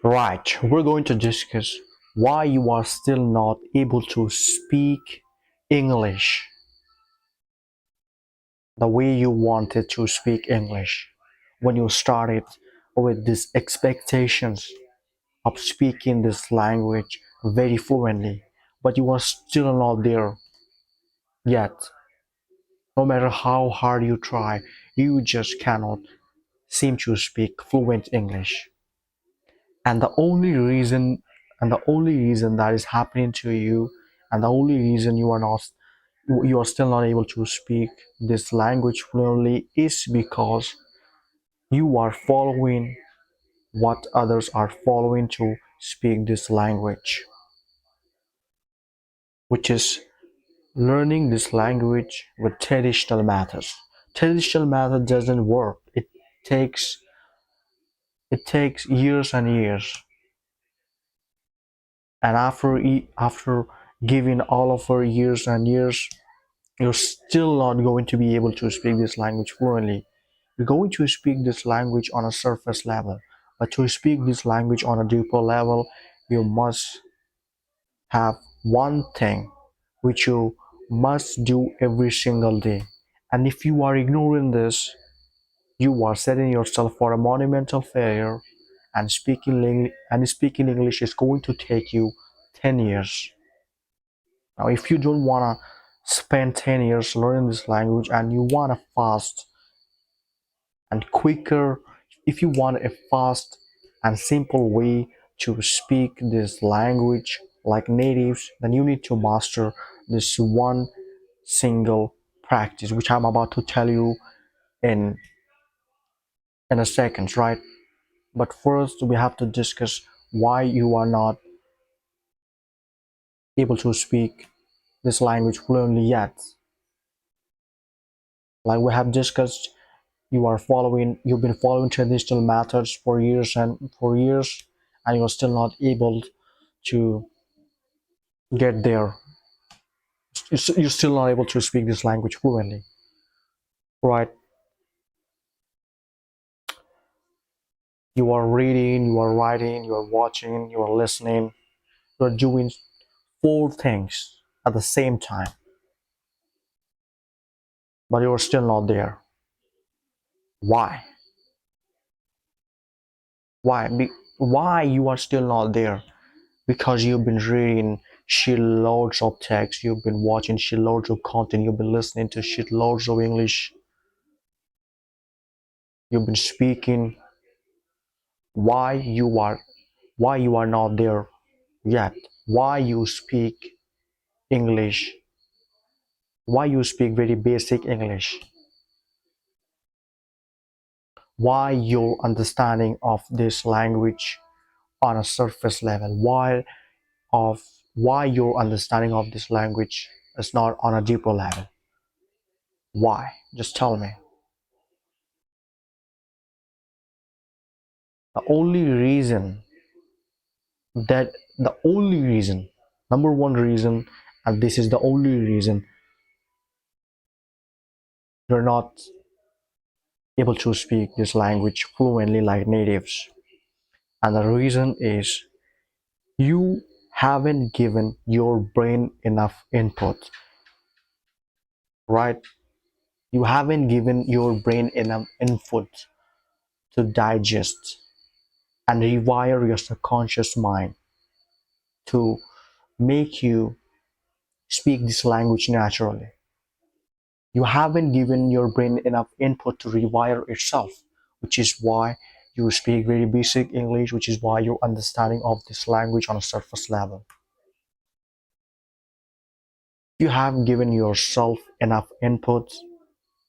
Right, we're going to discuss why you are still not able to speak English the way you wanted to speak English when you started with these expectations of speaking this language very fluently, but you are still not there yet. No matter how hard you try, you just cannot seem to speak fluent English. And the only reason that is happening to you, and the only reason you are still not able to speak this language fluently is because you are following what others are following to speak this language, which is learning this language with traditional methods. Traditional method doesn't work. Takes takes years and years, and after giving all of our years and years, you're still not going to be able to speak this language fluently. You're going to speak this language on a surface level, but to speak this language on a deeper level, you must have one thing which you must do every single day. And if you are ignoring this, you are setting yourself for a monumental failure, and speaking English is going to take you 10 years. Now, if you don't want to spend 10 years learning this language and you want a fast and quicker, if you want a fast and simple way to speak this language like natives, then you need to master this one single practice, which I'm about to tell you in a second, right? But first, we have to discuss why you are not able to speak this language fluently yet. Like we have discussed, you've been following traditional methods for years, and you're still not able to get there. You're still not able to speak this language fluently, right? You are reading, you are writing, you are watching, you are listening, you are doing four things at the same time, but you're still not there. Why? Why you are still not there? Because you've been reading shitloads of text, you've been watching shitloads of content, you've been listening to shitloads of English, you've been speaking. Why you are why you are not there yet? Why you speak English? Why you speak very basic English? Why your understanding of this language on a surface level? Of why your understanding of this language is not on a deeper level? Why? Just tell me. The only reason that the only reason, number one reason, and this is the only reason you're not able to speak this language fluently like natives. And the reason is you haven't given your brain enough input, right? You haven't given your brain enough input to digest and rewire your subconscious mind to make you speak this language naturally. You haven't given your brain enough input to rewire itself, which is why you speak very basic English, which is why your understanding of this language on a surface level. If you have given yourself enough input,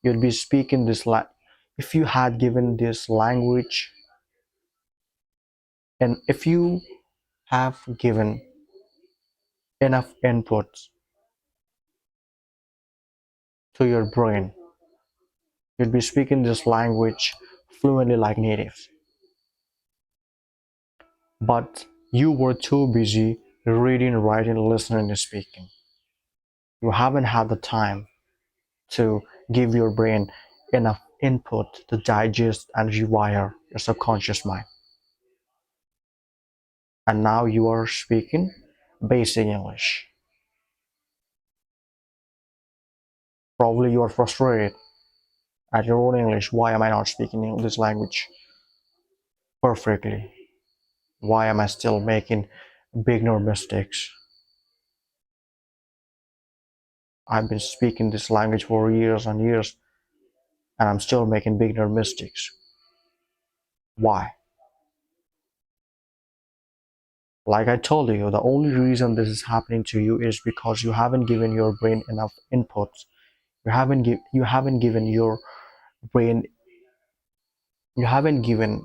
you'd be speaking if you had given this language, and if you have given enough input to your brain, you'd be speaking this language fluently like natives. But you were too busy reading, writing, listening, and speaking. You haven't had the time to give your brain enough input to digest and rewire your subconscious mind. and now you are speaking basic English. Probably you are frustrated at your own English. Why am I not speaking this language perfectly? Why am I still making beginner mistakes? I've been speaking this language for years and years, and I'm still making beginner mistakes. Why? Like I told you, the only reason this is happening to you is because you haven't given your brain enough inputs. You haven't given your brain you haven't given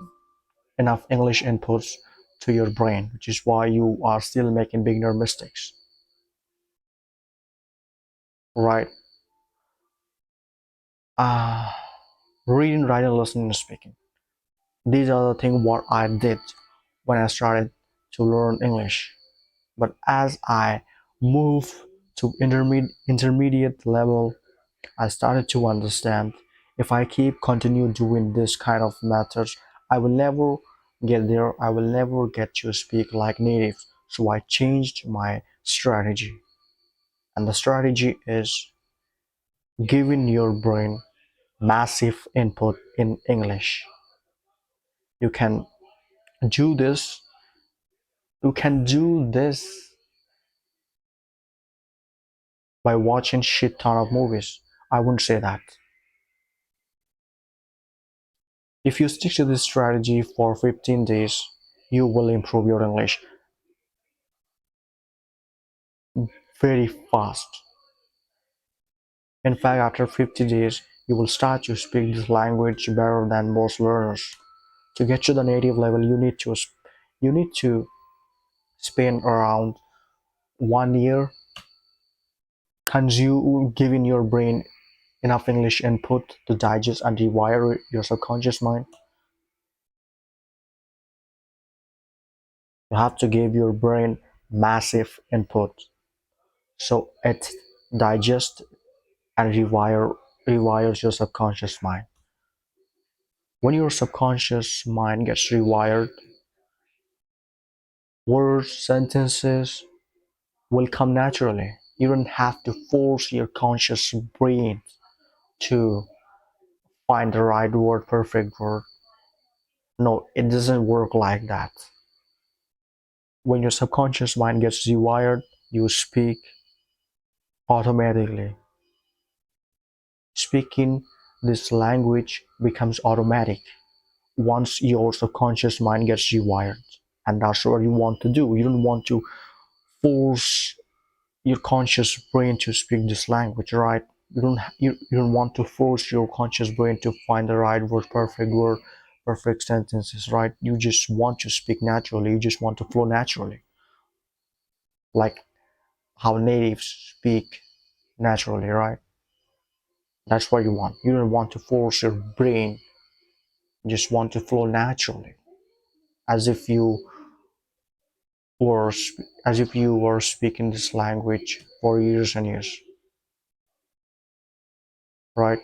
enough English inputs to your brain, which is why you are still making beginner mistakes. Right? Uh, Reading, writing, listening, and speaking. These are the things what I did when I started to learn English. But as I move to intermediate level, I started to understand if I keep continue doing this kind of methods, I will never get there. I will never get to speak like native. So I changed my strategy. And the strategy is giving your brain massive input in English. You can do this. You can do this by watching shit ton of movies. I wouldn't say that. If you stick to this strategy for 15 days, you will improve your English very fast. In fact, after 50 days, you will start to speak this language better than most learners. To get to the native level, you need to spend around 1 year consume giving your brain enough English input to digest and rewire your subconscious mind. You have to give your brain massive input so it digests and rewires your subconscious mind. When your subconscious mind gets rewired, words, sentences will come naturally. You don't have to force your conscious brain to find the right word, perfect word. No, it doesn't work like that. When your subconscious mind gets rewired, you speak automatically. Speaking this language becomes automatic once your subconscious mind gets rewired. And that's what you want to do. You don't want to force your conscious brain to speak this language, right? You don't want to force your conscious brain to find the right word, perfect sentences, right? You just want to speak naturally. You just want to flow naturally, like how natives speak naturally, right? That's what you want. You don't want to force your brain. You just want to flow naturally, as if you were as if you were speaking this language for years and years, right?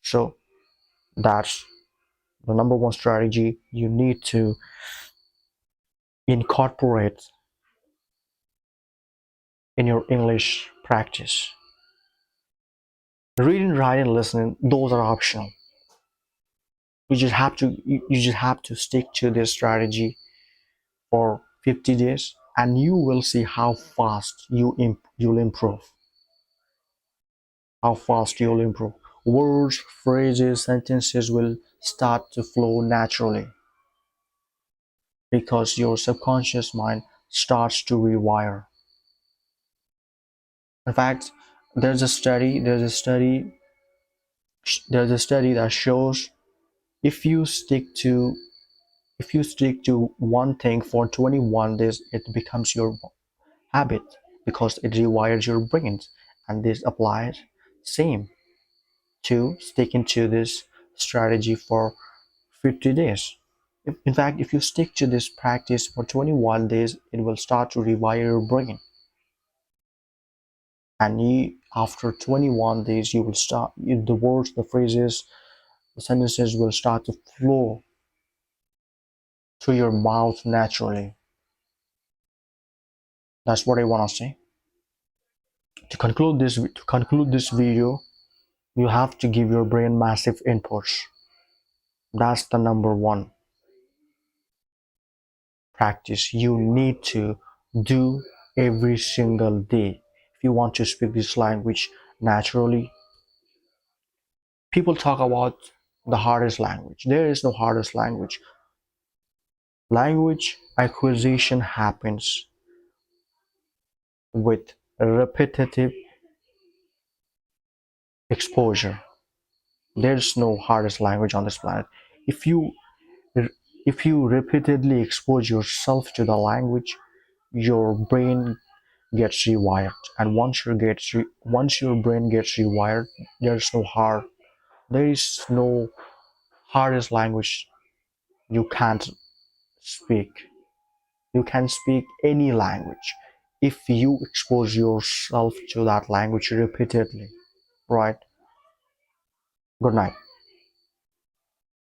So that's the number one strategy you need to incorporate in your English practice. Reading, writing, listening, those are optional. You just have to stick to this strategy for 50 days and you will see how fast you'll improve. How fast you'll improve. Words, phrases, sentences will start to flow naturally because your subconscious mind starts to rewire. In fact, there's a study, there's a study that shows if you stick to one thing for 21 days, it becomes your habit because it rewires your brain. And this applies same to sticking to this strategy for 50 days. In fact, if you stick to this practice for 21 days, it will start to rewire your brain. And after 21 days, you will the words, the phrases, the sentences will start to flow through your mouth naturally. That's what I want to say. To conclude this video, you have to give your brain massive inputs. That's the number one practice you need to do every single day if you want to speak this language naturally. People talk about the hardest language. There is no hardest language. Language acquisition happens with repetitive exposure. There's no hardest language on this planet. If you if you repeatedly expose yourself to the language, your brain gets rewired, and once your brain gets rewired, there is no hardest language you can't speak. You can speak any language if you expose yourself to that language repeatedly, right? Good night.